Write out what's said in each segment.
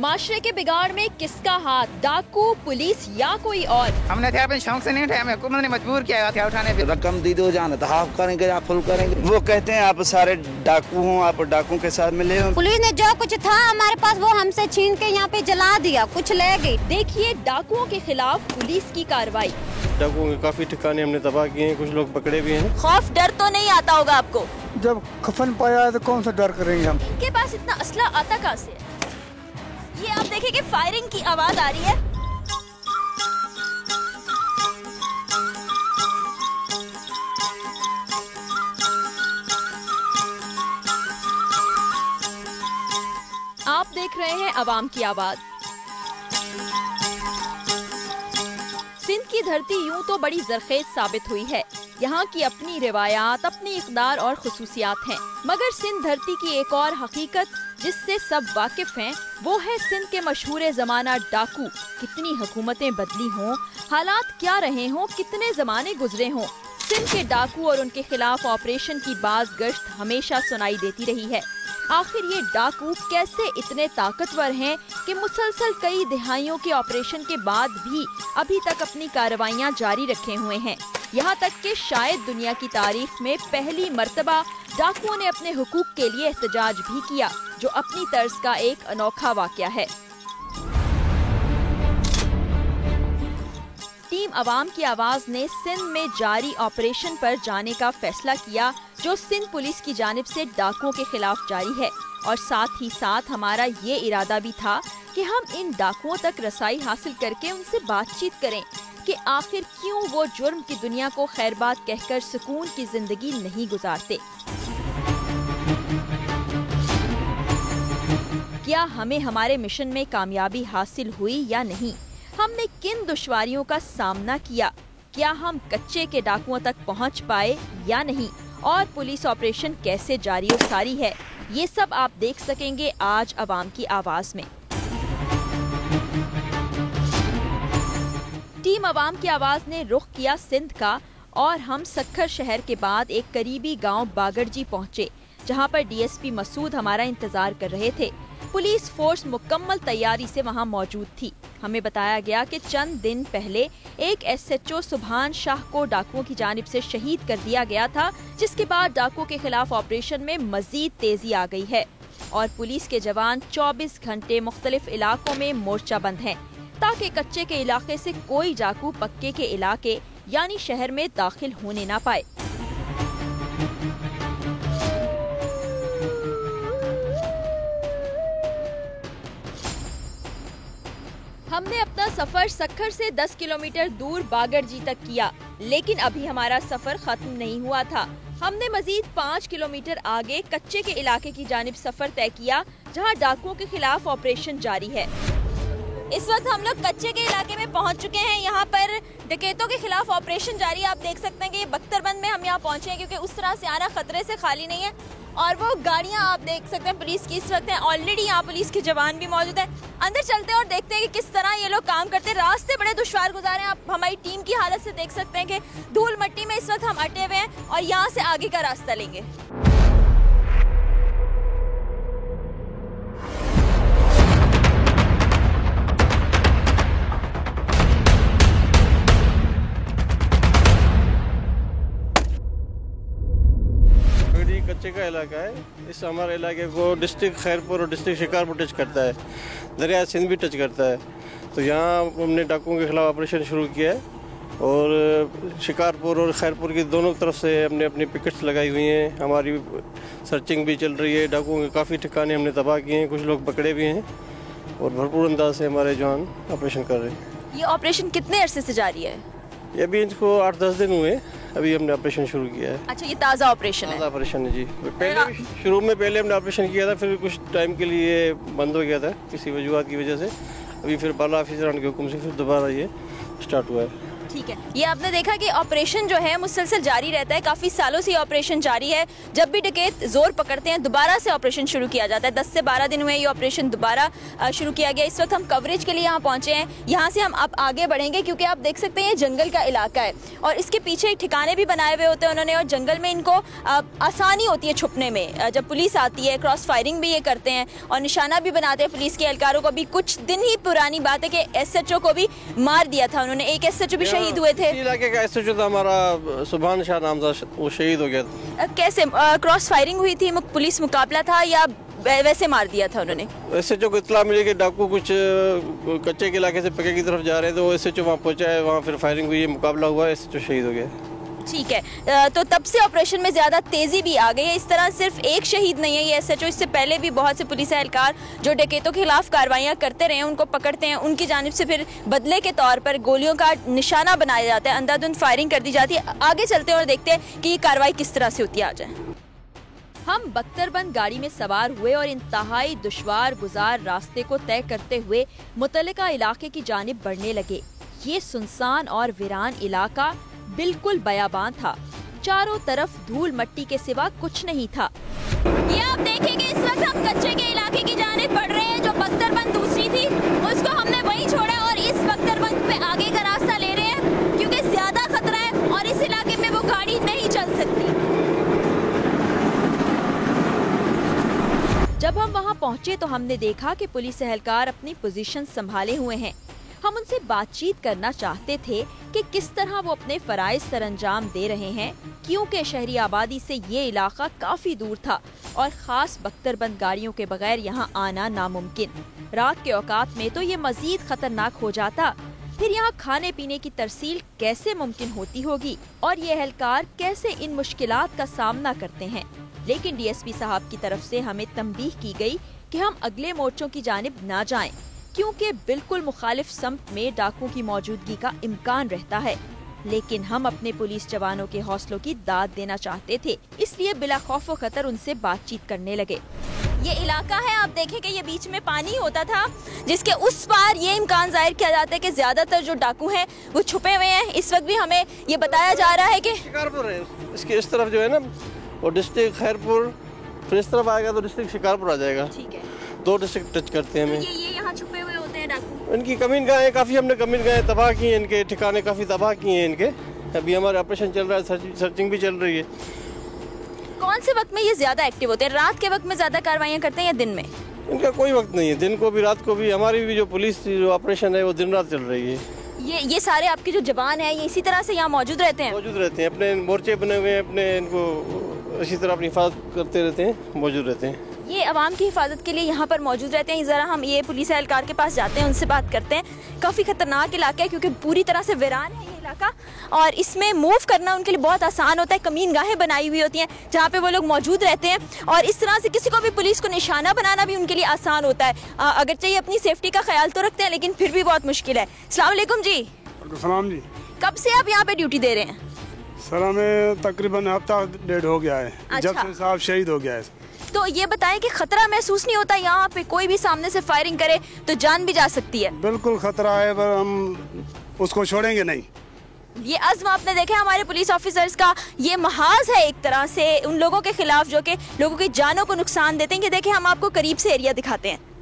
माशरे के बिगाड़ में किसका हाथ, डाकू, पुलिस या कोई और? हमने थे अपने शौक से नहीं उठाया, हमें हुकूमत ने मजबूर किया था उठाने पे। रकम दी दो जाना तो हाफ करेंगे या फुल करेंगे। वो कहते हैं आप सारे डाकू हो, आप डाकू के साथ मिले हो। पुलिस ने जो कुछ था हमारे पास वो हमसे छीन के यहाँ पे जला दिया, कुछ ले गई। देखिए डाकुओं के खिलाफ पुलिस की कार्रवाई। डाकुओं के काफी ठिकाने हमने तबाह किए हैं, कुछ लोग पकड़े भी हैं। खौफ डर तो नहीं आता होगा आपको? जब कफन पाया है तो कौन सा डर करेंगे हम। इनके पास इतना असला आता कहाँ से है? ये आप देखें कि फायरिंग की आवाज आ रही है। आप देख रहे हैं अवाम की आवाज। सिंध की धरती यूं तो बड़ी जरखेज साबित हुई है। यहाँ की अपनी रिवायात, अपनी इक़दार और खुसूसियात हैं। मगर सिंध धरती की एक और हकीकत जिससे सब वाकिफ हैं, वो है सिंध के मशहूर ज़माना डाकू। कितनी हुकूमतें बदली हों, हालात क्या रहे हों, कितने ज़माने गुजरे हों, सिंध के डाकू और उनके खिलाफ ऑपरेशन की बाज़ गश्त हमेशा सुनाई देती रही है। आखिर ये डाकू कैसे इतने ताकतवर हैं कि मुसलसल कई दिहाइयों के ऑपरेशन के बाद भी अभी तक अपनी कार्रवाइयाँ जारी रखे हुए हैं। यहाँ तक कि शायद दुनिया की तारीख में पहली मर्तबा डाकुओं ने अपने हुकूक के लिए एहतजाज भी किया, जो अपनी तर्ज का एक अनोखा वाक़या है। टीम अवाम की आवाज ने सिंध में जारी ऑपरेशन पर जाने का फैसला किया, जो सिंध पुलिस की जानिब से डाकुओं के खिलाफ जारी है। और साथ ही साथ हमारा ये इरादा भी था कि हम इन डाकुओं तक रसाई हासिल करके उनसे बातचीत करें कि आखिर क्यों वो जुर्म की दुनिया को खैरबाद कहकर सुकून की जिंदगी नहीं गुजारते। क्या हमें हमारे मिशन में कामयाबी हासिल हुई या नहीं? हमने किन दुश्वारियों का सामना किया? क्या हम कच्चे के डाकुओं तक पहुंच पाए या नहीं? और पुलिस ऑपरेशन कैसे जारी और सारी है, ये सब आप देख सकेंगे आज अवाम की आवाज में। टीम अवाम की आवाज ने रुख किया सिंध का और हम सक्खर शहर के बाद एक करीबी गांव बागड़जी पहुंचे, जहां पर डीएसपी मसूद हमारा इंतजार कर रहे थे। पुलिस फोर्स मुकम्मल तैयारी से वहां मौजूद थी। हमें बताया गया कि चंद दिन पहले एक एसएचओ सुभान शाह को डाकुओं की जानिब से शहीद कर दिया गया था, जिसके बाद डाकुओं के खिलाफ ऑपरेशन में मजीद तेजी आ गई है और पुलिस के जवान 24 घंटे मुख्तलिफ इलाकों में मोर्चा बंद हैं, ताकि कच्चे के इलाके से कोई डाकू पक्के के इलाके यानी शहर में दाखिल होने ना पाए। हमने अपना सफर सक्खर से 10 किलोमीटर दूर बागड़जी तक किया, लेकिन अभी हमारा सफर खत्म नहीं हुआ था। हमने मजीद 5 किलोमीटर आगे कच्चे के इलाके की जानिब सफर तय किया, जहां डाकुओं के खिलाफ ऑपरेशन जारी है। इस वक्त हम लोग कच्चे के इलाके में पहुंच चुके हैं। यहाँ पर डकैतों के खिलाफ ऑपरेशन जारी है। आप देख सकते हैं कि बख्तरबंद में हम यहाँ पहुंचे हैं, क्योंकि उस तरह से आना खतरे से खाली नहीं है। और वो गाड़ियाँ आप देख सकते हैं पुलिस की इस वक्त हैं। ऑलरेडी यहाँ पुलिस के जवान भी मौजूद है। अंदर चलते हैं और देखते हैं कि किस तरह ये लोग काम करते हैं। रास्ते बड़े दुश्वार गुजार हैं। आप हमारी टीम की हालत से देख सकते हैं कि धूल मट्टी में इस वक्त हम अटे हुए हैं और यहाँ से आगे का रास्ता लेंगे। कच्चे का इलाका है। इस हमारे इलाके को डिस्ट्रिक्ट खैरपुर और डिस्ट्रिक्ट शिकारपुर टच करता है, दरिया सिंध भी टच करता है। तो यहाँ हमने डाकुओं के खिलाफ ऑपरेशन शुरू किया है और शिकारपुर और खैरपुर की दोनों तरफ से हमने अपनी पिकेट्स लगाई हुई हैं। हमारी सर्चिंग भी चल रही है। डाकुओं के काफ़ी ठिकाने हमने तबाह किए हैं, कुछ लोग पकड़े भी हैं और भरपूर अंदाज से हमारे जवान ऑपरेशन कर रहे हैं। ये ऑपरेशन कितने अरसे से जारी है? ये अभी इनको 8-10 दिन हुए, अभी हमने ऑपरेशन शुरू किया है। अच्छा, ये ताज़ा ऑपरेशन है? ताज़ा ऑपरेशन है जी। पहले भी शुरू में पहले हमने ऑपरेशन किया था, फिर कुछ टाइम के लिए बंद हो गया था किसी वजूहत की वजह से। अभी फिर बाला ऑफिसरान के हुक्म से फिर दोबारा ये स्टार्ट हुआ है। ठीक है, ये आपने देखा कि ऑपरेशन जो है मुसलसल जारी रहता है, काफ़ी सालों से ये ऑपरेशन जारी है। जब भी डकैत जोर पकड़ते हैं दोबारा से ऑपरेशन शुरू किया जाता है। 10 से 12 दिन हुए ये ऑपरेशन दोबारा शुरू किया गया। इस वक्त हम कवरेज के लिए यहाँ पहुँचे हैं। यहाँ से हम अब आगे बढ़ेंगे क्योंकि आप देख सकते हैं ये जंगल का इलाका है और इसके पीछे ठिकाने भी बनाए हुए होते हैं उन्होंने, और जंगल में इनको आसानी होती है छुपने में। जब पुलिस आती है क्रॉस फायरिंग भी ये करते हैं और निशाना भी बनाते हैं पुलिस के एहलकारों को। भी कुछ दिन ही पुरानी बात है कि SHO को भी मार दिया था उन्होंने, एक SHO भी शहीद हुए थे। इलाके का SHO था हमारा सुभान शाह नाम था, वो शहीद हो गया। कैसे क्रॉस फायरिंग हुई थी, पुलिस मुकाबला था या वैसे मार दिया था उन्होंने? SHO को इत्तला मिली कि डाकू कुछ कच्चे के इलाके से पक्के की तरफ जा रहे थे, तो SHO वहाँ पहुँचा है, वहाँ फिर फायरिंग हुई, मुकाबला हुआ, SHO शहीद हो गया। ठीक है, तो तब से ऑपरेशन में ज़्यादा तेज़ी भी आ गई है। इस तरह सिर्फ एक शहीद नहीं है ये SHO, इससे पहले भी बहुत से पुलिस एहलकार जो डकैतों के खिलाफ कार्रवाइयाँ करते रहे हैं, उनको पकड़ते हैं, उनकी जानिब से फिर बदले के तौर पर गोलियों का निशाना बनाया जाता है, अंधाधुंध फायरिंग कर दी जाती है। आगे चलते हैं और देखते हैं कि ये कार्रवाई किस तरह से होती है। आ जाए। हम बख्तरबंद गाड़ी में सवार हुए और इंतहाई दुश्वार गुजार रास्ते को तय करते हुए मुतल्लिका इलाके की जानिब बढ़ने लगे। ये सुनसान और वीरान इलाका बिल्कुल बयाबान था, चारों तरफ धूल मट्टी के सिवा कुछ नहीं था। ये आप देखेंगे इस वक्त हम कच्चे के इलाके की जानिब बढ़ रहे हैं। जो बख्तरबंद दूसरी थी उसको हमने वहीं छोड़ा और इस बख्तरबंद पे आगे का रास्ता ले रहे हैं क्योंकि ज्यादा खतरा है और इस इलाके में वो गाड़ी नहीं चल सकती। जब हम वहाँ पहुँचे तो हमने देखा कि पुलिस एहलकार अपनी पोजीशन संभाले हुए हैं। हम उनसे बातचीत करना चाहते थे कि किस तरह वो अपने फराइज सरअंजाम दे रहे हैं, क्योंकि शहरी आबादी से ये इलाका काफी दूर था और खास बख्तरबंद गाड़ियों के बगैर यहाँ आना नामुमकिन। रात के औकात में तो ये मजीद खतरनाक हो जाता। फिर यहाँ खाने पीने की तरसील कैसे मुमकिन होती होगी और ये एहलकार कैसे इन मुश्किलात का सामना करते हैं। लेकिन DSP साहब की तरफ से हमें तंबीह की गई कि हम अगले मोर्चों की जानिब ना जाएं, क्योंकि बिल्कुल मुखालिफ सम्त में डाकुओं की मौजूदगी का इम्कान रहता है। लेकिन हम अपने पुलिस जवानों के हौसलों की दाद देना चाहते थे, इसलिए बिला खौफ व खतर उनसे बातचीत करने लगे। ये इलाका है, आप देखें कि ये बीच में पानी होता था जिसके उस पार ये इम्कान जाहिर किया जाता है कि ज्यादातर जो डाकू हैं वो छुपे हुए हैं। इस वक्त भी हमें ये बताया जा रहा है कि शिकारपुर है, इसके इस तरफ जो है ना वो डिस्ट्रिक्ट खैरपुर, फिर इस तरफ आएगा तो डिस्ट्रिक्ट शिकारपुर आ जाएगा। ठीक है, 2 डिस्ट्रिक्ट टच करते हैं हमें। ये यहाँ छुपे हुए होते हैं डाकू। इनकी कमीन गाहें काफ़ी, हमने कमीन गाहें तबाह की हैं, इनके ठिकाने काफ़ी तबाह किए हैं इनके। अभी हमारा ऑपरेशन चल रहा है, सर्चिंग भी चल रही है। कौन से वक्त में ये ज्यादा एक्टिव होते हैं? रात के वक्त में ज्यादा कार्रवाइयाँ करते हैं या दिन में? इनका कोई वक्त नहीं है, दिन को भी रात को भी। हमारी भी जो पुलिस जो ऑपरेशन है वो दिन रात चल रही है। ये सारे आपके जो जवान हैं ये इसी तरह से यहाँ मौजूद रहते हैं? मौजूद रहते हैं, अपने मोर्चे बने हुए हैं, अपने इनको इसी तरह अपनी हिफाजत करते रहते हैं, मौजूद रहते हैं। ये अवाम की हिफाजत के लिए यहाँ पर मौजूद रहते हैं। ज़रा हम ये पुलिस एहलकार के पास जाते हैं, उनसे बात करते हैं। काफ़ी ख़तरनाक इलाका है क्योंकि पूरी तरह से वीरान है ये इलाका और इसमें मूव करना उनके लिए बहुत आसान होता है। कमीन गाहें बनाई हुई होती हैं जहाँ पे वो लोग मौजूद रहते हैं और इस तरह से किसी को भी पुलिस को निशाना बनाना भी उनके लिए आसान होता है। अगर चाहिए अपनी सेफ्टी का ख्याल तो रखते हैं लेकिन फिर भी बहुत मुश्किल है। अस्सलाम वालेकुम जी। सलाम जी। कब से आप यहाँ पे ड्यूटी दे रहे हैं? सर हमें तकरीबन हफ्ता 1.5 हो गया है। अच्छा। जब से साहब शहीद हो गया है। तो ये बताएं कि खतरा महसूस नहीं होता? यहाँ पे कोई भी सामने से फायरिंग करे तो जान भी जा सकती है। बिल्कुल खतरा है, पर हम उसको छोड़ेंगे नहीं। ये अज़्म आपने देखा हमारे पुलिस ऑफिसर्स का, ये महाज है एक तरह से उन लोगों के खिलाफ जो कि लोगों की जानों को नुकसान देते हैं। कि देखिए हम आपको करीब से एरिया दिखाते हैं।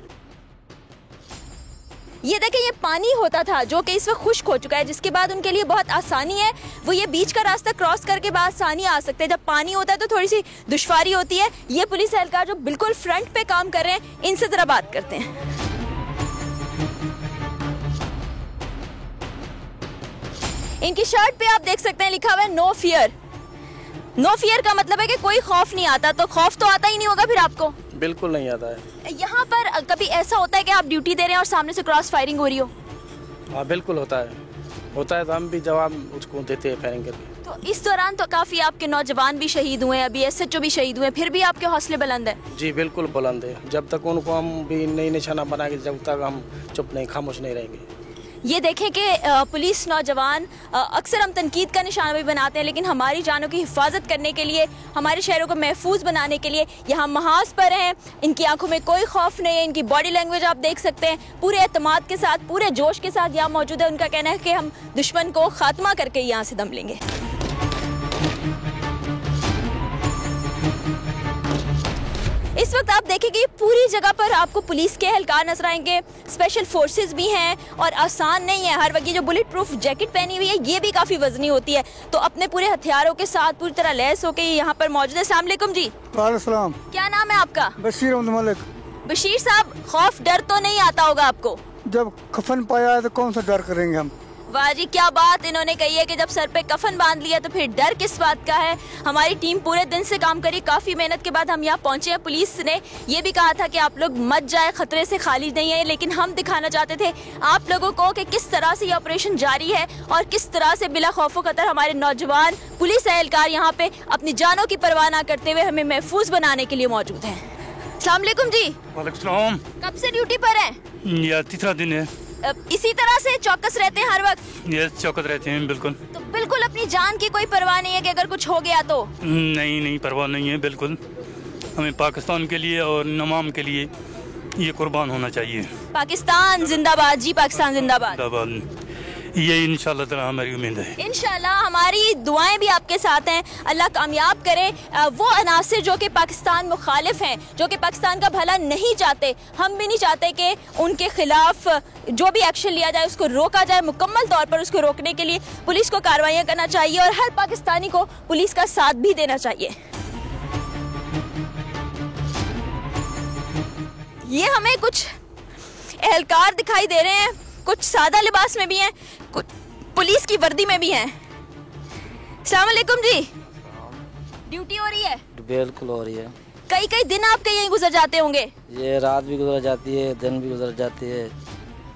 ये देखें ये पानी होता था जो कि इस वक्त खुश्क हो चुका है, जिसके बाद उनके लिए बहुत आसानी है, वो ये बीच का रास्ता क्रॉस करके बाद आसानी आ सकते हैं। जब पानी होता है तो थोड़ी सी दुश्वारी होती है। ये पुलिस एहलकार जो बिल्कुल फ्रंट पे काम कर रहे हैं, इनसे जरा बात करते हैं। इनकी शर्ट पे आप देख सकते हैं लिखा हुआ है नो फियर। नो फियर का मतलब है कि कोई खौफ नहीं आता। तो खौफ तो आता ही नहीं होगा फिर आपको? बिल्कुल नहीं आता है। यहाँ पर कभी ऐसा होता है कि आप ड्यूटी दे रहे हैं और सामने से क्रॉस फायरिंग हो रही हो? हाँ बिल्कुल होता है तो हम भी जवाब उसको देते हैं फायरिंग करके। तो इस दौरान तो काफी आपके नौजवान भी शहीद हुए हैं, अभी SHO भी शहीद हुए हैं, फिर भी आपके हौसले बुलंद है? जी बिल्कुल बुलंद है। जब तक उनको हम भी नई निशाना बना के, जब तक हम चुप नहीं खामोश नहीं रहेंगे। ये देखें कि पुलिस नौजवान अक्सर हम तनकीद का निशाना भी बनाते हैं, लेकिन हमारी जानों की हिफाजत करने के लिए, हमारे शहरों को महफूज बनाने के लिए यहाँ महाज पर हैं। इनकी आंखों में कोई खौफ नहीं है, इनकी बॉडी लैंग्वेज आप देख सकते हैं, पूरे एतमाद के साथ, पूरे जोश के साथ यहाँ मौजूद है। उनका कहना है कि हम दुश्मन को खात्मा करके यहाँ से दम लेंगे। इस वक्त आप देखेंगे पूरी जगह पर आपको पुलिस के एहलकार नजर आएंगे, स्पेशल फोर्सेस भी हैं और आसान नहीं है। हर वक्त ये जो बुलेट प्रूफ जैकेट पहनी हुई है ये भी काफ़ी वजनी होती है, तो अपने पूरे हथियारों के साथ पूरी तरह लैस होकर यहाँ पर मौजूद है। अस्सलाम वालेकुम जी। वालेकुम। क्या नाम है आपका? बशीर अहमद मलिक। बशीर साहब, खौफ डर तो नहीं आता होगा आपको? जब कफन पाया है तो कौन सा डर करेंगे हम। वाह जी, क्या बात इन्होंने कही है कि जब सर पे कफन बांध लिया तो फिर डर किस बात का है। हमारी टीम पूरे दिन से काम करी, काफ़ी मेहनत के बाद हम यहाँ पहुँचे हैं। पुलिस ने ये भी कहा था कि आप लोग मत जाए, खतरे से खाली नहीं है, लेकिन हम दिखाना चाहते थे आप लोगों को कि किस तरह से ये ऑपरेशन जारी है और किस तरह से बिला खौफ खतर हमारे नौजवान पुलिस एहलकार यहाँ पे अपनी जानों की परवाह न करते हुए हमें महफूज बनाने के लिए मौजूद हैं। अस्सलाम वालेकुम जी। वालेकुम। कब से ड्यूटी पर हैं? यह तीसरा दिन है। इसी तरह से चौकस रहते हैं हर वक्त? ये चौकस रहते हैं बिल्कुल। तो बिल्कुल अपनी जान की कोई परवाह नहीं है कि अगर कुछ हो गया तो? नहीं, परवाह नहीं है बिल्कुल। हमें पाकिस्तान के लिए और नमाम के लिए ये कुर्बान होना चाहिए। पाकिस्तान जिंदाबाद जी, पाकिस्तान जिंदाबाद। ये इंशाल्लाह ताला हमारी उम्मीद है। इंशाल्लाह हमारी दुआएं भी आपके साथ हैं, अल्लाह कामयाब करे। वो अनासिर जो कि पाकिस्तान मुखालिफ हैं, जो कि पाकिस्तान का भला नहीं चाहते, हम भी नहीं चाहते कि उनके खिलाफ जो भी एक्शन लिया जाए उसको रोका जाए। मुकम्मल तौर पर उसको रोकने के लिए पुलिस को कार्रवाइयाँ करना चाहिए और हर पाकिस्तानी को पुलिस का साथ भी देना चाहिए। ये हमें कुछ एहलकार दिखाई दे रहे हैं, कुछ सादा लिबास में भी हैं, कुछ पुलिस की वर्दी में भी हैं। अस्सलाम वालेकुम जी। ड्यूटी हो रही है? बिल्कुल हो रही है। कई दिन आपके यहीं गुजर जाते होंगे? ये रात भी गुजर जाती है, दिन भी गुजर जाती है।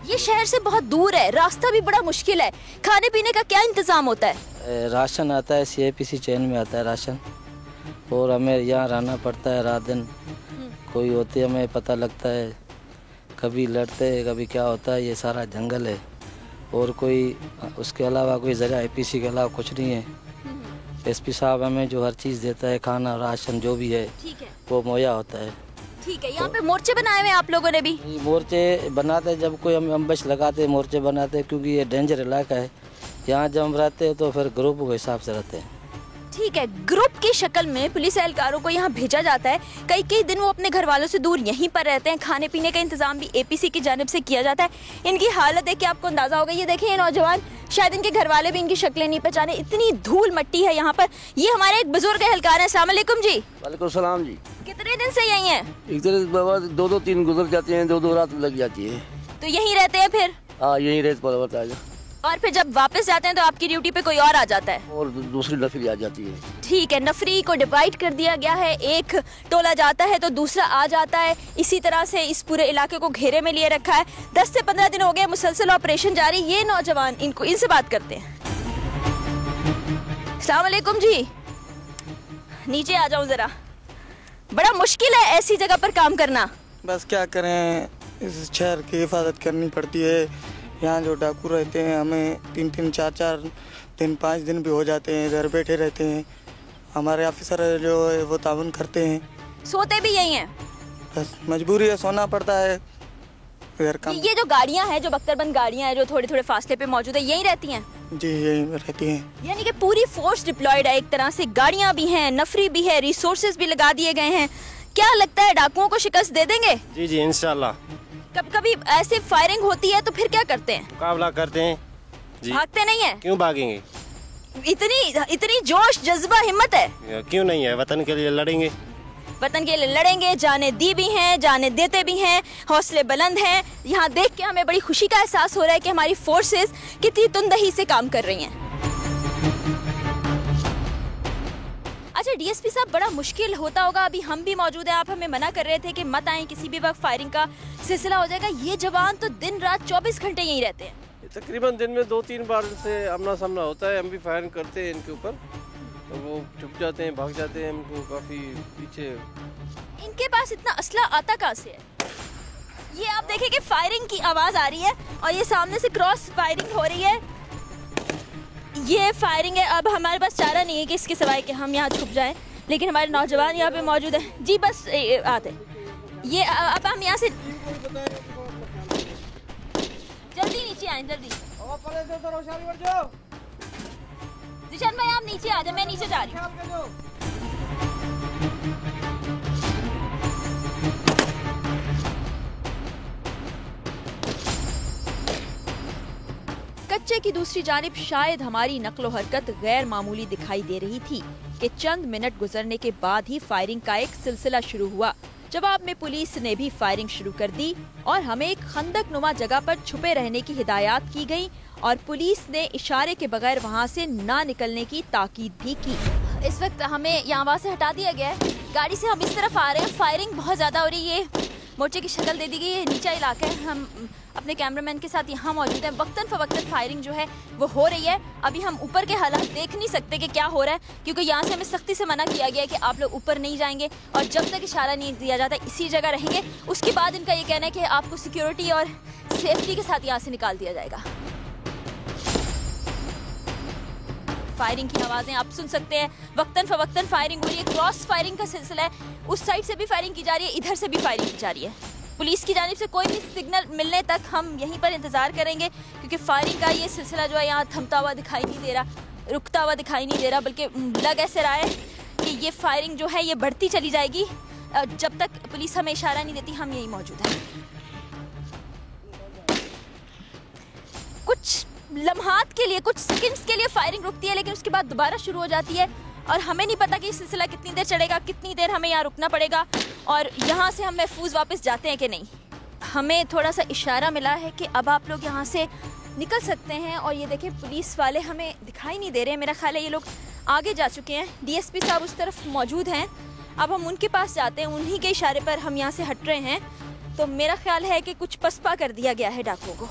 ये शहर से बहुत दूर है, रास्ता भी बड़ा मुश्किल है। खाने पीने का क्या इंतजाम होता है? राशन आता है, CIPC चैन में आता है राशन, और हमें यहाँ रहना पड़ता है रात दिन। कोई होती है हमें पता लगता है, कभी लड़ते हैं, कभी क्या होता है। ये सारा जंगल है और कोई उसके अलावा कोई जगह IPC के अलावा कुछ नहीं है। SP साहब हमें जो हर चीज़ देता है, खाना राशन जो भी है, वो मुहैया होता है। ठीक है। यहाँ पे मोर्चे बनाए हुए हैं आप लोगों ने भी? मोर्चे बनाते हैं जब कोई हम अम्बश लगाते हैं, मोर्चे बनाते हैं, क्योंकि ये डेंजर इलाका है। यहाँ जब हम रहते हैं तो फिर ग्रुप के हिसाब से रहते हैं। ठीक है, ग्रुप की शक्ल में पुलिस एहलकारों को यहाँ भेजा जाता है। कई दिन वो अपने घर वालों से दूर यहीं पर रहते हैं। खाने पीने का इंतजाम भी APC की जानिब से किया जाता है। इनकी हालत देख के आपको अंदाजा होगा। ये देखें, ये नौजवान, शायद इनके घर वाले भी इनकी शक्लें नहीं पहचाने, इतनी धूल मट्टी है यहाँ पर। ये हमारे एक बुजुर्ग एहलकार हैं। अस्सलाम वालेकुम जी। वालेकुम सलाम जी। कितने दिन से यहीं हैं? एक दिन 2-3 गुजर जाते हैं, 2 रात लग जाती है। तो यहीं रहते हैं फिर? हाँ, यहीं रहते हैं। और फिर जब वापस जाते हैं तो आपकी ड्यूटी पे कोई और आ जाता है? और दूसरी नफरी आ जाती है। ठीक है, नफरी को डिवाइड कर दिया गया है। एक टोला जाता है तो दूसरा आ जाता है। इसी तरह से इस पूरे इलाके को घेरे में लिए रखा है। 10 से 15 दिन हो गए मुसलसल ऑपरेशन जारी। ये नौजवान, इनसे बात करते हैं। अस्सलाम वालेकुम जी। नीचे आ जाऊं जरा। बड़ा मुश्किल है ऐसी जगह पर काम करना। बस क्या करें, इस शहर की हिफाजत करनी पड़ती है। यहाँ जो डाकू रहते हैं, हमें 3-3, 4-4 दिन, 5 दिन भी हो जाते हैं इधर बैठे रहते हैं। हमारे ऑफिसर जो है वो ताउन करते हैं। सोते भी यही हैं? बस मजबूरी है, सोना पड़ता है इधर काम। ये जो गाड़ियाँ हैं, जो बख्तरबंद गाड़ियाँ हैं जो थोड़े फासले पे मौजूद है, यहीं रहती हैं? जी, यहीं रहती हैं। यानी कि पूरी फोर्स डिप्लॉयड है एक तरह से। गाड़ियाँ भी हैं, नफरी भी है, रिसोर्सेज भी लगा दिए गए हैं। क्या लगता है डाकुओं को शिकस्त दे देंगे? जी इंशाल्लाह। कभी ऐसे फायरिंग होती है तो फिर क्या करते हैं? मुकाबला करते हैं जी। भागते नहीं है? क्यों भागेंगे? इतनी जोश जज्बा हिम्मत है? क्यों नहीं है, वतन के लिए लड़ेंगे। वतन के लिए लड़ेंगे, जाने दी भी हैं, जाने देते भी हैं, हौसले बुलंद हैं। यहाँ देख के हमें बड़ी खुशी का एहसास हो रहा है कि हमारी फोर्सेस कितनी तुंदही से काम कर रही हैं। अच्छा DSP साहब, बड़ा मुश्किल होता होगा। अभी हम भी मौजूद हैं, आप हमें मना कर रहे थे कि मत आएं, किसी भी वक्त फायरिंग का सिलसिला हो जाएगा। ये जवान तो दिन रात 24 घंटे यहीं रहते हैं। तकरीबन दिन में 2-3 बार से आमना सामना होता है। हम भी फायरिंग करते हैं इनके ऊपर, तो वो छुप जाते हैं, भाग जाते हैं, हमको काफ़ी पीछे। इनके पास इतना असला आता कहाँ से है? ये आप देखें कि फायरिंग की आवाज आ रही है और ये सामने से क्रॉस फायरिंग हो रही है। ये फायरिंग है। अब हमारे पास चारा नहीं है कि इसके सिवाय कि हम यहाँ छुप जाएं, लेकिन हमारे नौजवान यहाँ पे मौजूद हैं। जी बस आते ये अब हम यहाँ से जल्दी नीचे आए, जल्दी। जिशान भाई आप नीचे आ जाए, मैं नीचे जा रही हूँ। कच्चे की दूसरी जानिब शायद हमारी नक्लो हरकत गैर मामूली दिखाई दे रही थी कि चंद मिनट गुजरने के बाद ही फायरिंग का एक सिलसिला शुरू हुआ। जवाब में पुलिस ने भी फायरिंग शुरू कर दी और हमें एक खंदक नुमा जगह पर छुपे रहने की हिदायत की गई और पुलिस ने इशारे के बगैर वहां से ना निकलने की ताकीद भी की। इस वक्त हमें यहाँ से हटा दिया गया है। गाड़ी से हम इस तरफ आ रहे हैं। फायरिंग बहुत ज्यादा हो रही है। मोर्चे की शक्ल दे दी गई है। नीचा इलाका है। हम अपने कैमरामैन के साथ यहाँ मौजूद हैं। वक्तन फवक्तन फायरिंग जो है वो हो रही है। अभी हम ऊपर के हालात देख नहीं सकते कि क्या हो रहा है, क्योंकि यहाँ से हमें सख्ती से मना किया गया है कि आप लोग ऊपर नहीं जाएंगे और जब तक इशारा नहीं दिया जाता इसी जगह रहेंगे। उसके बाद इनका ये कहना है कि आपको सिक्योरिटी और सेफ्टी के साथ यहाँ से निकाल दिया जाएगा। फायरिंग की आवाजें आप सुन सकते हैं। वक्तन फवक्तन फायरिंग हो रही है। क्रॉस फायरिंग का सिलसिला है। उस साइड से भी फायरिंग की जा रही है, इधर से भी फायरिंग की जा रही है। पुलिस की जानिब से कोई भी सिग्नल मिलने तक हम यहीं पर इंतजार करेंगे, क्योंकि फायरिंग का ये सिलसिला जो है यहाँ थमता हुआ दिखाई नहीं दे रहा, रुकता हुआ दिखाई नहीं दे रहा, बल्कि लग ऐसे रहा है कि ये फायरिंग जो है ये बढ़ती चली जाएगी। जब तक पुलिस हमें इशारा नहीं देती हम यहीं मौजूद हैं। कुछ लम्हात के लिए, कुछ सेकंड्स के लिए फायरिंग रुकती है, लेकिन उसके बाद दोबारा शुरू हो जाती है और हमें नहीं पता कि ये सिलसिला कितनी देर चलेगा, कितनी देर हमें यहाँ रुकना पड़ेगा और यहाँ से हम महफूज वापस जाते हैं कि नहीं। हमें थोड़ा सा इशारा मिला है कि अब आप लोग यहाँ से निकल सकते हैं और ये देखें पुलिस वाले हमें दिखाई नहीं दे रहे हैं। मेरा ख्याल है ये लोग आगे जा चुके हैं। डीएसपी साहब उस तरफ मौजूद हैं। अब हम उनके पास जाते हैं। उन्हीं के इशारे पर हम यहाँ से हट रहे हैं। तो मेरा ख्याल है कि कुछ पसपा कर दिया गया है डाकुओं को।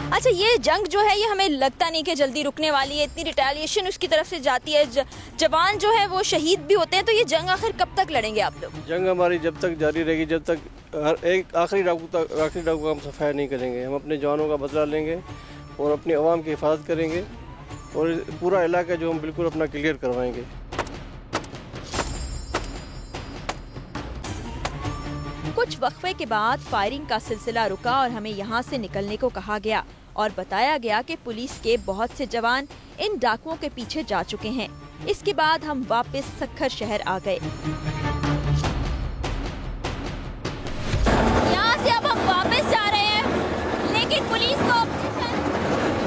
अच्छा, ये जंग जो है ये हमें लगता नहीं कि जल्दी रुकने वाली है। इतनी रिटेलिएशन उसकी तरफ से जाती है, जवान जो है वो शहीद भी होते हैं। तो ये जंग आखिर कब तक लड़ेंगे आप लोग? जंग हमारी जब तक जारी रहेगी, जब तक एक आखिरी डाकू का हम सफाया नहीं करेंगे। हम अपने जवानों का बदला लेंगे और अपनी आवाम की हिफाजत करेंगे और पूरा इलाका जो हम बिल्कुल अपना क्लियर करवाएंगे। कुछ वक्फे के बाद फायरिंग का सिलसिला रुका और हमें यहाँ से निकलने को कहा गया और बताया गया कि पुलिस के बहुत से जवान इन डाकुओं के पीछे जा चुके हैं। इसके बाद हम वापस सक्खर शहर आ गए। यहाँ से अब हम वापस जा रहे हैं, लेकिन पुलिस को ऑपरेशन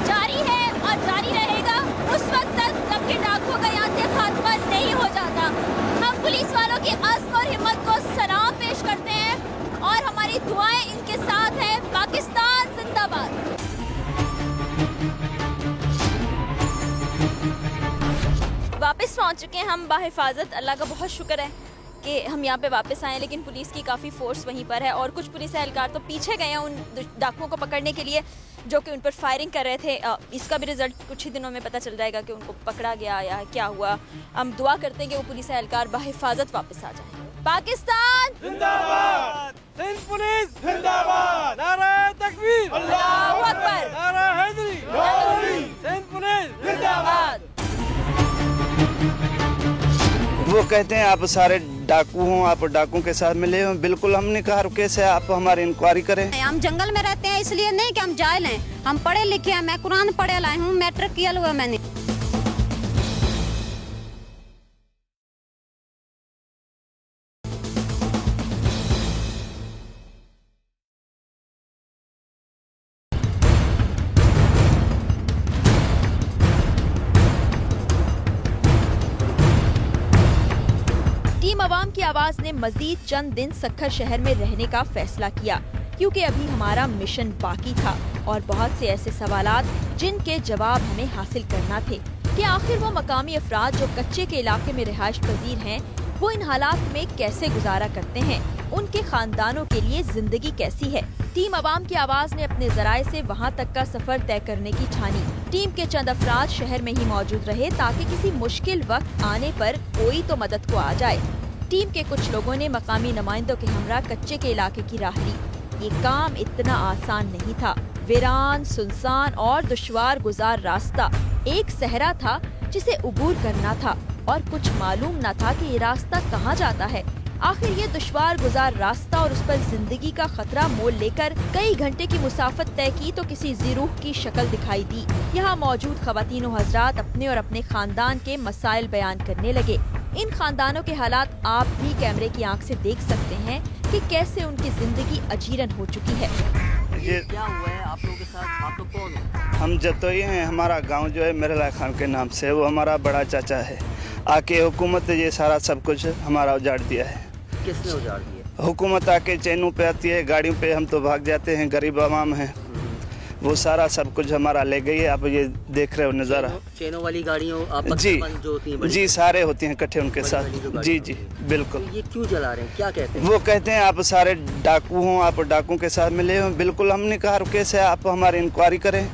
जारी है और जारी रहेगा उस वक्त तक जब कि डाकुओं का यहाँ से खात्मा नहीं हो जाता। हम पुलिस वालों की अज़्म और हिम्मत को सलाम पेश करते हैं और हमारी दुआएं इनके साथ है। पाकिस्तान जिंदाबाद। वापस पहुंच चुके हैं हम बाहिफाजत। अल्लाह का बहुत शुक्र है कि हम यहाँ पे वापस आए, लेकिन पुलिस की काफ़ी फोर्स वहीं पर है और कुछ पुलिस एहलकार तो पीछे गए हैं उन डाकुओं को पकड़ने के लिए जो कि उन पर फायरिंग कर रहे थे। इसका भी रिजल्ट कुछ ही दिनों में पता चल जाएगा कि उनको पकड़ा गया या क्या हुआ। हम दुआ करते हैं कि वो पुलिस एहलकार बाहिफाजत वापस आ जाए। पाकिस्तान जिंदाबाद, सिंध पुलिस जिंदाबाद, नारा तकबीर, अल्लाहू अकबर, नारा हैदरी, सिंध पुलिस जिंदाबाद। वो कहते हैं आप सारे डाकू हों, आप डाकुओं के साथ मिले हो। बिल्कुल हमने कहा कैसे आप हमारी इंक्वायरी करें। हम जंगल में रहते हैं इसलिए नहीं कि हम जाहिल हैं। हम पढ़े लिखे हैं। मैं कुरान पढ़े लाई हूँ, मैट्रिक किया हुआ मैंने। टीम अवाम की आवाज ने मजीद चंद दिन सक्खर शहर में रहने का फैसला किया, क्योंकि अभी हमारा मिशन बाकी था और बहुत से ऐसे सवालात जिनके जवाब हमें हासिल करना थे कि आखिर वो मकामी अफराद जो कच्चे के इलाके में रिहाइश पजीर हैं, वो इन हालात में कैसे गुजारा करते हैं, उनके खानदानों के लिए जिंदगी कैसी है। टीम अवाम की आवाज ने अपने जराए से वहाँ तक का सफर तय करने की ठानी। टीम के चंद अफराद शहर में ही मौजूद रहे ताकि किसी मुश्किल वक्त आने पर कोई तो मदद को आ जाए। टीम के कुछ लोगों ने मकामी नुमाइंदों के हमरा कच्चे के इलाके की राह ली। ये काम इतना आसान नहीं था। वीरान, सुनसान और दुश्वार गुजार रास्ता एक सहरा था जिसे उबूर करना था और कुछ मालूम न था कि ये रास्ता कहाँ जाता है। आखिर ये दुश्वार गुजार रास्ता और उस पर जिंदगी का खतरा मोल लेकर कई घंटे की मुसाफत तय की तो किसी ज़िरूह की शक्ल दिखाई दी। यहाँ मौजूद ख़वातीन व हज़रात अपने और अपने खानदान के मसाइल बयान करने लगे। इन खानदानों के हालात आप भी कैमरे की आंख से देख सकते हैं कि कैसे उनकी जिंदगी अजीरन हो चुकी है। ये क्या हुआ है आप लोगों के साथ? आप लोग कौन हो? हम जतोई हैं। हमारा गांव जो है मेरला खान के नाम से, वो हमारा बड़ा चाचा है। आके हुकूमत ये सारा सब कुछ हमारा उजाड़ दिया है। किसने उजाड़ दिया? हुकूमत आके चैनों पे आती है, गाड़ियों पे, हम तो भाग जाते हैं, गरीब आवाम हैं। वो सारा सब कुछ हमारा ले गई है। आप ये देख रहे हो नज़ारा। चैनों वाली गाड़ियों जी जो होती हैं जी, सारे होती हैं इकट्ठे उनके साथ। जी जी बिल्कुल। तो ये क्यों जला रहे हैं, क्या कहते हैं? वो कहते हैं आप सारे डाकू हों, आप डाकू के साथ मिले हो। बिल्कुल, हमने कहा कैसे आप हमारी इंक्वायरी करें,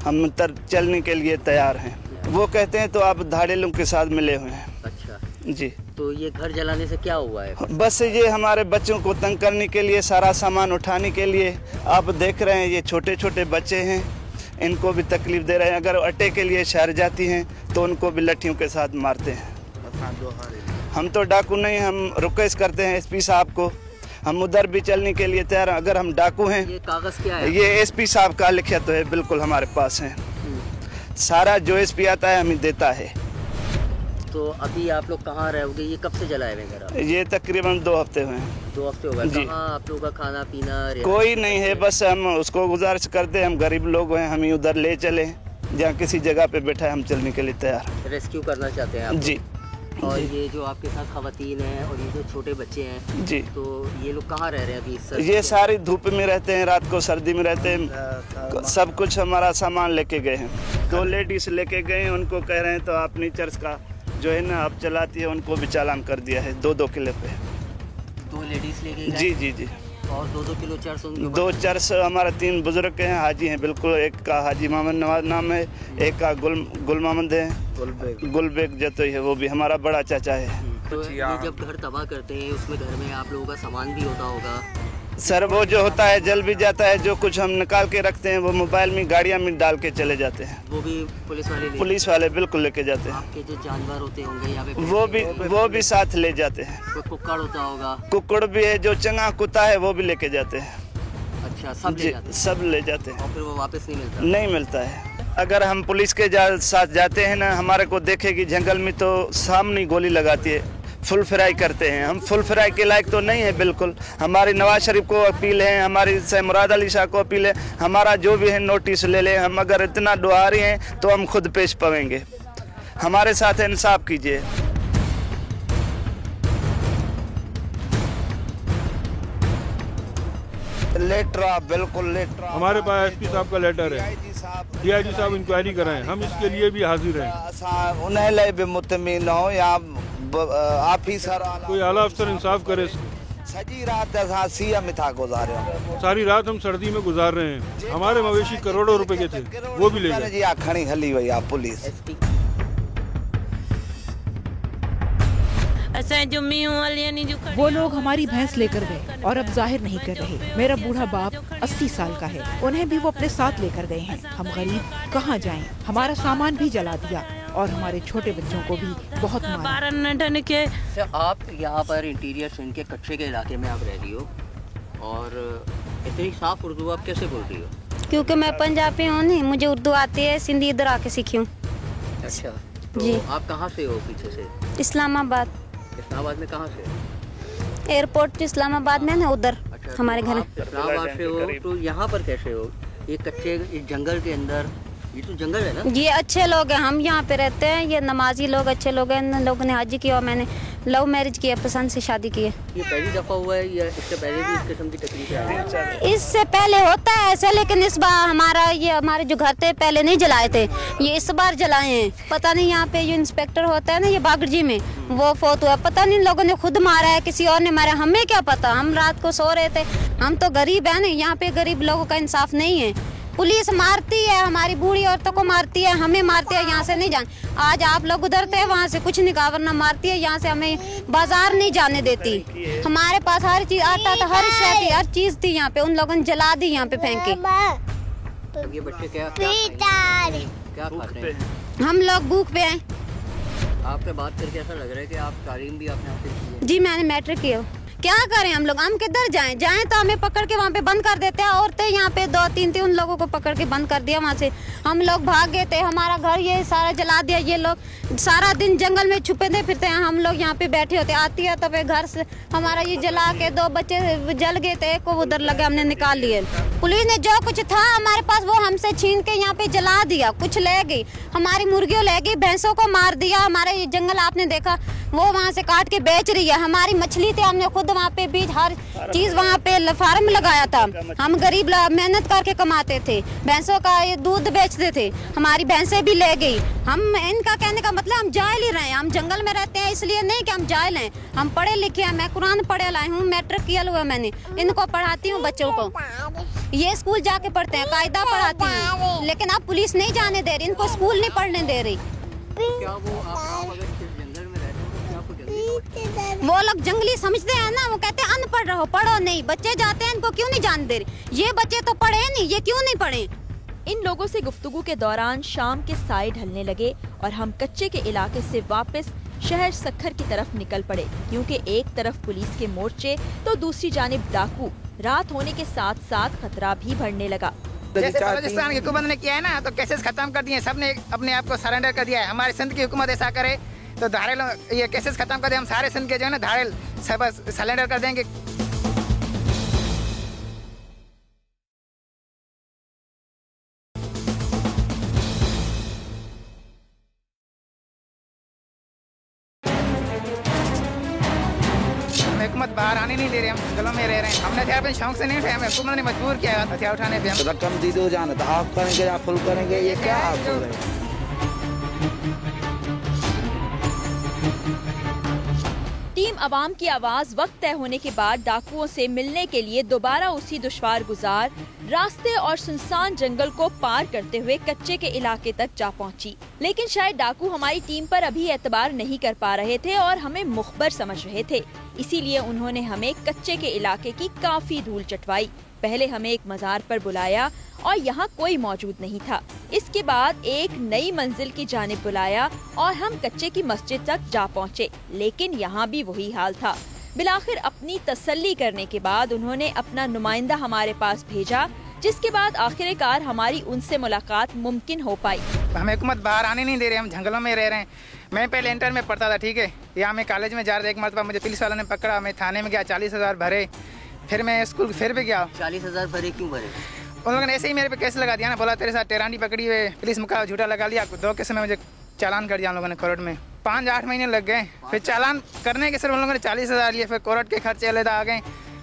हम चलने के लिए तैयार हैं। वो कहते हैं तो आप धाड़ेलों के साथ मिले हुए हैं। अच्छा जी। तो ये घर जलाने से क्या हुआ है? बस ये हमारे बच्चों को तंग करने के लिए, सारा सामान उठाने के लिए। आप देख रहे हैं ये छोटे छोटे बच्चे हैं, इनको भी तकलीफ दे रहे हैं। अगर अट्टे के लिए शहर जाती हैं तो उनको भी लट्ठियों के साथ मारते हैं। हम तो डाकू नहीं, हम रिक्वेस्ट करते हैं एसपी साहब को, हम उधर भी चलने के लिए तैयार हैं। अगर हम डाकू हैं, ये कागज क्या है? ये एसपी साहब का लिखा तो है, बिल्कुल हमारे पास है। सारा जो एसपी आता है हमें देता है। तो अभी आप लोग कहाँ रहोगे? ये कब से जलाए हुए घर? ये तकरीबन 2 हफ्ते हुए हैं। 2 हफ्ते हो गए। कहाँ आप लोगों का खाना पीना? कोई नहीं है, बस हम उसको गुजारिश करते हैं, हम गरीब लोग हैं, हम उधर ले चले जहाँ किसी जगह पे बैठा है, हम चलने के लिए तैयार। रेस्क्यू करना चाहते हैं आप? जी। और ये जो आपके साथ खवातीन हैं और ये जो छोटे बच्चे हैं जी, तो ये लोग कहाँ रह रहे हैं अभी? ये सारी धूप में रहते हैं, रात को सर्दी में रहते हैं। सब कुछ हमारा सामान लेके गए हैं। 2 लेडीज लेके गए हैं, उनको कह रहे हैं तो अपनी चर्च का जो है ना आप चलाती है, उनको भी चालान कर दिया है 2-2 किलो पे। 2 लेडीज लेके गए? जी जी जी। और 2-2 किलो चर्च? 2 चर्च हमारा 3 बुजुर्ग हैं, हाजी हैं बिल्कुल। एक का हाजी मोहम्मद नवाज नाम है, एक का गुल मोहम्मद है, गुलबेग जतोई है, वो भी हमारा बड़ा चाचा है। तो ये जब घर तबाह करते हैं उसमें घर में आप लोगों का सामान भी होता होगा? सर वो जो होता है जल भी जाता है, जो कुछ हम निकाल के रखते हैं वो मोबाइल में गाड़ियाँ में डाल के चले जाते हैं। वो भी पुलिस वाले बिल्कुल लेके जाते हैं। आपके जो जानवर होते होंगे यहाँ पे वो भी साथ ले जाते हैं। कोई कुक्कड़ होता होगा? कुक्कड़ भी है, जो चंगा कुत्ता है वो भी लेके जाते हैं। अच्छा, सब ले जाते हैं? सब ले जाते हैं। और फिर वो वापस नहीं मिलता है। अगर हम पुलिस के साथ जाते हैं ना, हमारे को देखेगी जंगल में तो सामने गोली लगाती है, फुल फ्राई करते हैं। हम फुल फ्राई के लायक तो नहीं है बिल्कुल। हमारी नवाज शरीफ को अपील है, हमारी से मुराद अली शाह को अपील है, हमारा जो भी है नोटिस ले ले। हम अगर इतना डुहारी हैं तो हम खुद पेश पाएंगे। हमारे साथ इंसाफ कीजिए। लेटर, बिल्कुल लेटर हमारे पास एसपी साहब का लेटर है। डीआईजी साहब इंक्वायरी कराएं, हम इसके लिए भी हाजिर हैं। उन्हें ले भी मुतमिन हो या ऑफिसर, कोई आला अफसर इंसाफ करे। सजी रात सीएम में था गुजारे, सारी रात हम सर्दी में गुजार रहे हैं। हमारे मवेशी करोड़ों रुपए के थे, वो भी ले गए। खड़ी हली हुई आप पुलिस। वो लोग हमारी भैंस लेकर गए और अब जाहिर नहीं कर रहे। मेरा बूढ़ा बाप 80 साल का है, उन्हें भी वो अपने साथ लेकर गए हैं। हम गरीब कहाँ जाएं? हमारा सामान भी जला दिया और हमारे छोटे बच्चों को भी बहुत मारा। के आप यहाँ पर इंटीरियर सिंध के कच्चे के इलाके में आप रह रही हो और इतनी साफ उर्दू आप कैसे बोल रही हो? क्योंकि मैं पंजाबी हूँ, नहीं मुझे उर्दू आती है, सिंधी इधर आके सीखी हूँ। अच्छा, तो जी। आप कहाँ से हो? पीछे से इस्लामाबाद। इस्लामाबाद में कहाँ से? एयरपोर्ट इस्लामाबाद में ना, उधर हमारे घर। इस्लामाबाद से हो तो यहाँ पर कैसे हो? ये कच्चे जंगल के अंदर, ये तो जंगल है ना? ये अच्छे लोग हैं, हम यहाँ पे रहते हैं। ये नमाजी लोग अच्छे लोग हैं। इन लोगों ने हज किया और मैंने लव मैरिज किया, पसंद से शादी की है। ये पहली दफा हुआ है या इससे पहले भी इस किस्म की तकलीफ है? इससे पहले होता है ऐसा, लेकिन इस बार हमारे जो घर थे पहले नहीं जलाए थे, ये इस बार जलाए हैं। पता नहीं यहाँ पे जो इंस्पेक्टर होता है ना, ये बागड़जी में, वो फोत हुआ। पता नहीं लोगों ने खुद मारा है, किसी और ने मारा, हमें क्या पता। हम रात को सो रहे थे, हम तो गरीब है ना, यहाँ पे गरीब लोगों का इंसाफ नहीं है। पुलिस मारती है, हमारी बूढ़ी औरतों को मारती है, हमें मारती है, यहाँ से नहीं जान। आज आप लोग उधरते हैं, वहाँ से कुछ नहीं कहा, वरना मारती है। यहाँ से हमें बाजार नहीं जाने देती। हमारे पास हर चीज आता था, हर शय थी, हर चीज थी यहाँ पे। उन लोगों ने जला दी यहाँ पे फेंक के। अब ये बच्चे क्या खाते हैं? हम लोग भूख पे हैं। आपसे बात करके ऐसा लग रहा है कि आप तालीम भी आपने हासिल की है। जी मैंने मैट्रिक किया। क्या करें हम लोग, हम किधर जाएं तो हमें पकड़ के वहाँ पे बंद कर देते हैं। औरतें यहाँ पे 2-3 थी, उन लोगों को पकड़ के बंद कर दिया। वहाँ से हम लोग भाग गए थे, हमारा घर ये सारा जला दिया। ये लोग सारा दिन जंगल में छुपे थे फिरते हैं, हम लोग यहाँ पे बैठे होते। आती है तब घर से हमारा ये जला के 2 बच्चे जल गए थे, एक को उधर लगे, हमने निकाल लिए। पुलिस ने जो कुछ था हमारे पास वो हमसे छीन के यहाँ पे जला दिया, कुछ ले गई। हमारी मुर्गियों ले गई, भैंसों को मार दिया। हमारे ये जंगल आपने देखा, वो वहाँ से काट के बेच रही है। हमारी मछली थी, हमने खुद वहाँ पे बीज हर चीज वहाँ पे फार्म लगाया था। हम गरीब मेहनत करके कमाते थे, भैंसों का ये दूध बेचते थे। हमारी भैंसें भी ले गई। हम इनका कहने का मतलब हम जायल ही रहे हैं। हम जंगल में रहते हैं इसलिए नहीं कि हम जायल हैं, हम पढ़े लिखे हैं। मैं कुरान पढ़े लाई हूँ, मैट्रिक किया हुआ मैंने। इनको पढ़ाती हूँ बच्चों को, ये स्कूल जाके पढ़ते हैं, कायदा पढ़ाती हूँ। लेकिन अब पुलिस नहीं जाने दे रही, इनको स्कूल नहीं पढ़ने दे रही। क्या वो आप अगर जंगल में रहते हो तो आपको जल्दी वो लोग जंगली समझते हैं ना, वो कहते हैं अनपढ़ रहो, पढ़ो नहीं। बच्चे जाते हैं, इनको क्यों नहीं जाने दे रही? ये बच्चे तो पढ़े नहीं, ये क्यों नहीं पढ़े? इन लोगों से गुफ्तगू के दौरान शाम के साए ढलने लगे और हम कच्चे के इलाके से वापस शहर सखर की तरफ निकल पड़े, क्योंकि एक तरफ पुलिस के मोर्चे तो दूसरी जानिब डाकू। रात होने के साथ साथ खतरा भी बढ़ने लगा। जैसे बलूचिस्तान की हुकूमत ने किया है ना, तो केसेस खत्म कर दिए, सबने अपने आप को सरेंडर कर दिया है। हमारे सिंध की हुकूमत ऐसा करे तो धारेल ये केसेस खत्म कर दे, हम सारे सिंध के जो है ना धारेल सब सरेंडर कर देंगे। हुकूमत बाहर आने नहीं दे रहे, हम जंगलों में रह रहे हैं। हमने अपने शौक से नहीं उठाया, हमें हुकूमत ने मजबूर किया हथियार उठाने पे। रकम दी दो जाना तो आप करेंगे या फुल करेंगे, ये क्या आप बोल रहे हैं? टीम अवाम की आवाज वक्त तय होने के बाद डाकुओं से मिलने के लिए दोबारा उसी दुश्वार गुजार रास्ते और सुनसान जंगल को पार करते हुए कच्चे के इलाके तक जा पहुंची। लेकिन शायद डाकू हमारी टीम पर अभी एतबार नहीं कर पा रहे थे और हमें मुखबर समझ रहे थे, इसीलिए उन्होंने हमें कच्चे के इलाके की काफी धूल चटवाई। पहले हमें एक मजार पर बुलाया और यहाँ कोई मौजूद नहीं था। इसके बाद एक नई मंजिल की जानिब बुलाया और हम कच्चे की मस्जिद तक जा पहुँचे, लेकिन यहाँ भी वही हाल था। बिलाखिर अपनी तसल्ली करने के बाद उन्होंने अपना नुमाइंदा हमारे पास भेजा, जिसके बाद आखिरकार हमारी उनसे मुलाकात मुमकिन हो पाई। हमें हुकूमत बाहर आने नहीं दे रहे, हम जंगलों में रह रहे हैं। मैं पहले इंटर में पढ़ता था, ठीक है, यहाँ मैं कॉलेज में जा रहा था। एक मरतबा मुझे पुलिस वालों ने पकड़ा, मैं थाने में गया, 40,000 भरे। फिर मैं स्कूल फिर भी गया। 40,000 भरे क्यों भरे? उन लोगों ने ऐसे ही मेरे पे केस लगा दिया ना, बोला तेरे साथ टेरानी पकड़ी हुई, पुलिस मुका झूठा लगा लिया। 2 केस में मुझे चालान कर दिया उन लोगों ने कोर्ट में। 5-8 महीने लग गए। फिर चालान करने के सिर्फ उन लोगों ने 40,000 लिए। फिर कोर्ट के खर्चे अलग आ गए,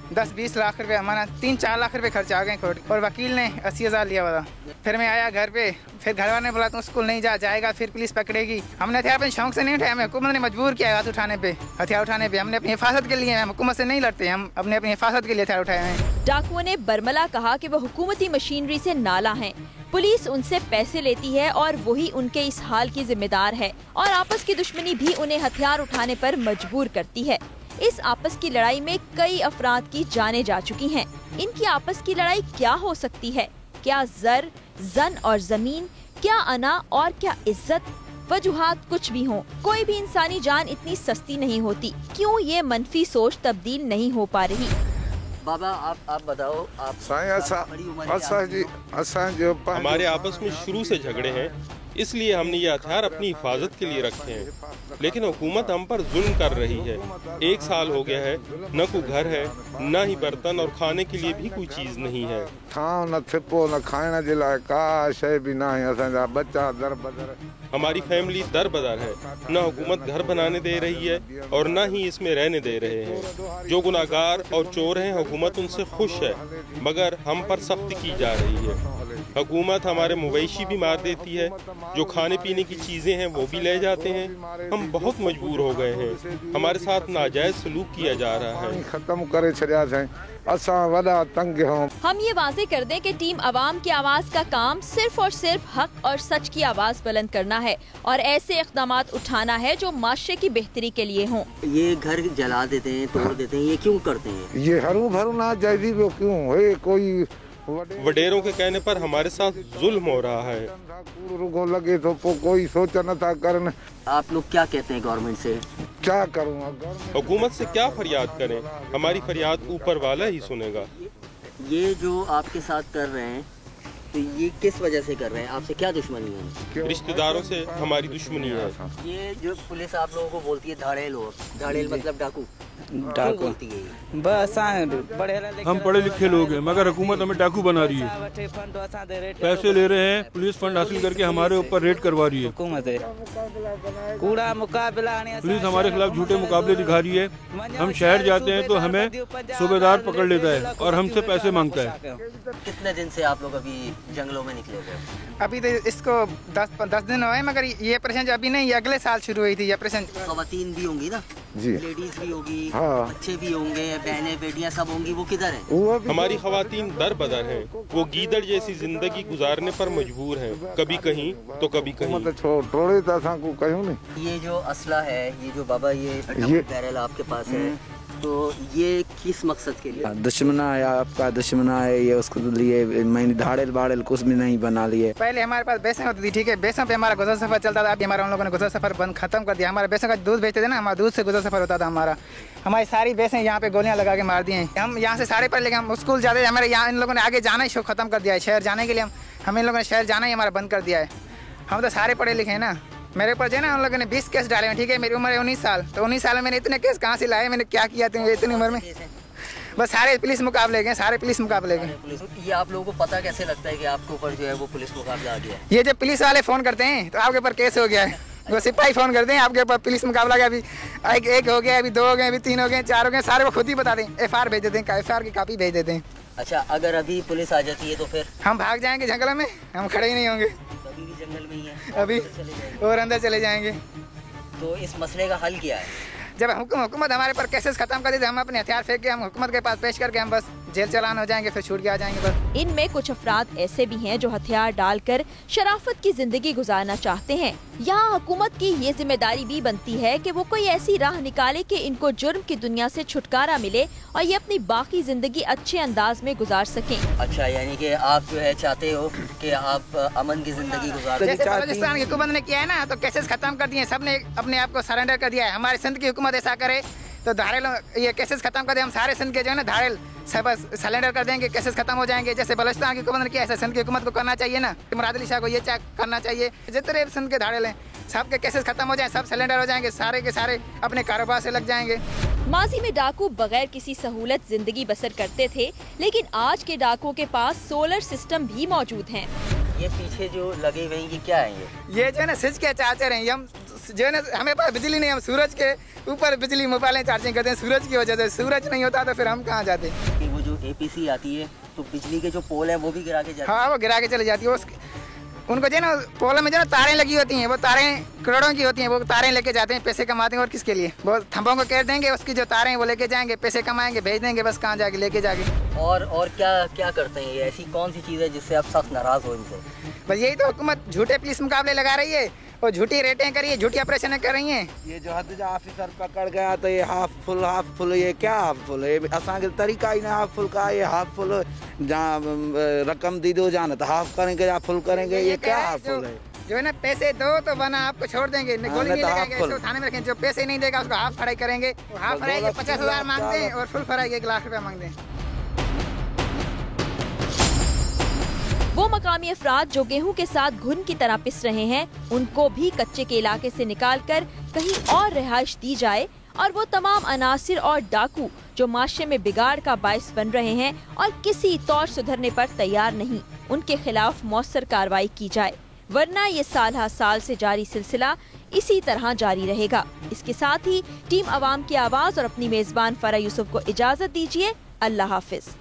10-20 लाख रुपए, हमारा 3-4 लाख रुपए खर्च आ गए कोर्ट। और वकील ने 80,000 लिया हुआ था। फिर मैं आया घर पे, फिर घर वाले ने बोला तुम स्कूल नहीं जाएगा, फिर पुलिस पकड़ेगी। हमने हथियार अपने शौक से नहीं उठाया, हमें हुकूमत ने मजबूर किया हाथ उठाने पे, हथियार उठाने पे। हमने अपनी हिफाजत के लिए, हम हुकूमत से नहीं लड़ते, हम अपनी हिफाजत के लिए हथियार उठाए हैं। डाकुओं ने बरमला कहा कि वो हुकूमती मशीनरी से नाला हैं। पुलिस उनसे पैसे लेती है और वही उनके इस हाल की जिम्मेदार है, और आपस की दुश्मनी भी उन्हें हथियार उठाने पर मजबूर करती है। इस आपस की लड़ाई में कई अफराद की जानें जा चुकी हैं। इनकी आपस की लड़ाई क्या हो सकती है? क्या जर, जन और जमीन, क्या अना और क्या इज्जत? वजूहात कुछ भी हों, कोई भी इंसानी जान इतनी सस्ती नहीं होती। क्यों ये मनफी सोच तब्दील नहीं हो पा रही? बाबा आप बताओ, आप हमारे आपस में शुरू से झगड़े हैं, इसलिए हमने ये हथियार अपनी हिफाजत के लिए रखे हैं। लेकिन हुकूमत हम पर जुल्म कर रही है। 1 साल हो गया है, न कोई घर है, न ही बर्तन, और खाने के लिए भी कोई चीज नहीं है। हमारी फैमिली दर बदर है, न हुकूमत घर बनाने दे रही है और न ही इसमें रहने दे रहे हैं। जो गुनाहगार और चोर हैं, हुकूमत उनसे खुश है, मगर हम पर सख्ती की जा रही है। हुकूमत हमारे मवेशी भी मार देती है, जो खाने पीने की चीज़ें हैं वो भी ले जाते हैं। हम बहुत मजबूर हो गए हैं, हमारे साथ नाजायज़ सलूक किया जा रहा है। खत्म करे छड़िया है, असा वड़ा तंग हो। हम ये वाजे कर दें कि टीम अवाम की आवाज़ का काम सिर्फ और सिर्फ हक और सच की आवाज़ बुलंद करना है और ऐसे इक़दामात उठाना है जो माशरे की बेहतरी के लिए हों। ये घर जला देते हैं, तोड़ देते हैं, ये क्यों करते हैं? ये हरू भरू ना जायदी वो क्यों है? कोई वडेरों के कहने पर हमारे साथ जुल्म हो रहा है। रुको लगे तो कोई सोचा न था करने। आप लोग क्या कहते हैं गवर्नमेंट से? क्या करूँगा? हुकूमत से क्या फरियाद करें? हमारी फरियाद ऊपर वाला ही सुनेगा। ये जो आपके साथ कर रहे हैं तो ये किस वजह से कर रहे हैं? आपसे क्या दुश्मनी है? रिश्तेदारों से हमारी दुश्मनी है। ये जो पुलिस आप लोगों को बोलती है धाड़ेल हो, धाड़ेल मतलब डाकू, डाकू बोलती है? बस हम पढ़े लिखे लोग हैं मगर हुकूमत हमें डाकू बना रही है, पैसे ले रहे हैं, पुलिस फंड हासिल करके हमारे ऊपर रेड करवा रही है। पुलिस हमारे खिलाफ झूठे मुकाबले दिखा रही है। हम शहर जाते हैं तो हमें सूबेदार पकड़ लेता है और हमसे पैसे मांगता है। कितने दिन से आप लोग अभी जंगलों में निकले हुए? अभी तो इसको 10 दिन हुए मगर ये परेशानी अभी नहीं, अगले साल शुरू हुई थी ये परेशानी। खवातीन भी होंगी ना जी, लेडीज भी होगी, हाँ। बच्चे भी होंगे, बहनें बेटियां सब होंगी, वो किधर हैं? हमारी खवातीन दर बदर हैं, वो गीदड़ जैसी जिंदगी गुजारने पर मजबूर हैं, कभी कहीं तो कभी कहीं। ये जो असला है, ये जो बाबा ये बैरल आपके पास है, तो ये किस मकसद के लिए? दुश्मना है, आपका दुश्मना है, ये उसको लिए मैंने धाड़ेल बाड़ेल कुछ भी नहीं बना लिए। पहले हमारे पास भैंसें होती थी, ठीक है, भैंसों पे हमारा गुजर सफर चलता था। अभी हमारा उन लोगों ने गुजर सफर बंद खत्म कर दिया। हमारे भैंसों का दूध बेचते थे ना, हमारा दूध से गुजर सफर होता था हमारा। हमारी सारी भैंसें यहाँ पे गोलियां लगा के मार दी हैं। हम यहाँ से सारे पढ़ लेके हम स्कूल जाते थे, हमारे यहाँ इन लोगों ने आगे जाना ही शो खत्म कर दिया है। शहर जाने के लिए हम इन लोगों ने शहर जाना ही हमारा बंद कर दिया है। हम तो सारे पढ़े लिखे हैं ना। मेरे ऊपर जो है ना उन लोगों ने 20 केस डाले हैं, ठीक है, मेरी उम्र है 19 साल। तो 19 साल में मैंने इतने केस कहाँ से लाए? मैंने क्या किया था इतनी उम्र में? बस सारे पुलिस मुकाबले गए, सारे पुलिस मुकाबले गए। ये आप लोगों को पता कैसे लगता है कि आपके ऊपर जो है वो पुलिस मुकाबला आ गया है? ये जब पुलिस वाले फ़ोन करते हैं तो आपके ऊपर केस हो गया है। वो सिपाही फ़ोन करते हैं आपके ऊपर पुलिस मुकाबला गया, अभी एक हो गया, अभी 2 हो गए, अभी 3 हो गए, 4 हो गए, सारे वो खुद ही बता दें। FR भेज देते हैं, FR की कापी भेज देते हैं। अच्छा, अगर अभी पुलिस आ जाती है तो फिर? हम भाग जाएंगे जंगल में, हम खड़े ही नहीं होंगे। अभी भी जंगल में ही है? अभी और अंदर चले जाएंगे। तो इस मसले का हल क्या है? जब हुकूमत हमारे पर केसेस खत्म कर दी, हम अपने हथियार फेंक के हम हुकूमत के पास पेश करके हम बस जेल चालान हो जाएंगे, फिर छूट के आ जाएंगे बस। इनमें कुछ अफराद ऐसे भी हैं जो हथियार डालकर शराफत की जिंदगी गुजारना चाहते हैं। यहाँ हुकूमत की ये जिम्मेदारी भी बनती है कि वो कोई ऐसी राह निकाले कि इनको जुर्म की दुनिया से छुटकारा मिले और ये अपनी बाकी जिंदगी अच्छे अंदाज में गुजार सकें। अच्छा, यानी कि आप जो है चाहते हो कि आप अमन की जिंदगी गुजार? जैसे बलूचिस्तान की हुकूमत ने किया है ना, तो केसेस खत्म कर दिए, सबने अपने आप को सरेंडर कर दिया है। हमारे सिंध की हुकूमत ऐसा करे तो धाड़ेल ये केसेस खत्म कर दे, हम सारे सिंध के जो है ना धाड़ेल सब सरेंडर कर देंगे, केसेस खत्म हो जाएंगे। जैसे बलूचिस्तान की हुकूमत ने किया, ऐसा सिंध की हुकूमत को करना चाहिए ना। मुराद अली शाह को ये करना चाहिए। जितने सिंध के धाड़ेल हैं सबके केसेस खत्म हो जाए, सब सरेंडर हो जाएंगे, सारे के सारे अपने कारोबार से लग जाएंगे। माजी में डाकू बगैर किसी सहूलत जिंदगी बसर करते थे, लेकिन आज के डाकुओं के पास सोलर सिस्टम भी मौजूद हैं। ये पीछे जो लगे हुए हैं ये क्या है? ये जो है ना स्विच के चार्जर हैं। हम जो है ना, हमें पास बिजली नहीं, हम सूरज के ऊपर बिजली मोबाइलें चार्जिंग करते हैं सूरज की वजह से। सूरज नहीं होता तो फिर हम कहाँ जाते? वो जो APC आती है तो बिजली के जो पोल है वो भी गिरा के जाती है? हाँ, वो गिरा के चले जाती है। उनको जो है ना पोल में जो है ना तारें लगी होती हैं, वो तारें करोड़ों की होती हैं, वो तारें लेके जाते हैं, पैसे कमाते हैं। और किसके लिए? वो थंबों को कह देंगे, उसकी जो तारें वो लेके जाएंगे, पैसे कमाएंगे, भेज देंगे, बस कहाँ जाके लेके जाके। और क्या करते हैं? ये ऐसी कौन सी चीज़ है जिससे आप सख्त नाराज हो इनसे? बस यही तो, हुकूमत झूठे पुलिस मुकाबले लगा रही है और झूठी रेटें कर रही है, झूठी ऑपरेशन कर रही हैं। ये जो हद ऑफिसर पकड़ गया तो ये हाफ फुल, ये क्या हाफ फुल है? असा के तरीका ही ना हाफ फुल का, ये हाफ फुल जहाँ रकम दी दो जाना तो हाफ करेंगे या फुल करेंगे, ये क्या हाफ फुल है? जो है ना पैसे दो तो वरना आपको छोड़ देंगे, गोली नहीं लगाएंगे, इसको थाने में रखेंगे। जो पैसे नहीं देगा उसको हाफ फ्राई करेंगे। हाफ फ्राई के 50,000 मांगते हैं और फुल फ्राई के 1 लाख रुपया मांगते हैं। वो मकामी अफराद जो गेहूं के साथ घुन की तरह पिस रहे हैं, उनको भी कच्चे के इलाके से निकालकर कहीं और रिहाइश दी जाए और वो तमाम अनासिर और डाकू जो माशरे में बिगाड़ का बाइस बन रहे हैं और किसी तौर सुधरने पर तैयार नहीं, उनके खिलाफ मौसर कार्रवाई की जाए, वरना ये साल हर साल से जारी सिलसिला इसी तरह जारी रहेगा। इसके साथ ही टीम अवाम की आवाज़ और अपनी मेजबान फरा यूसुफ को इजाजत दीजिए। अल्लाह हाफिज।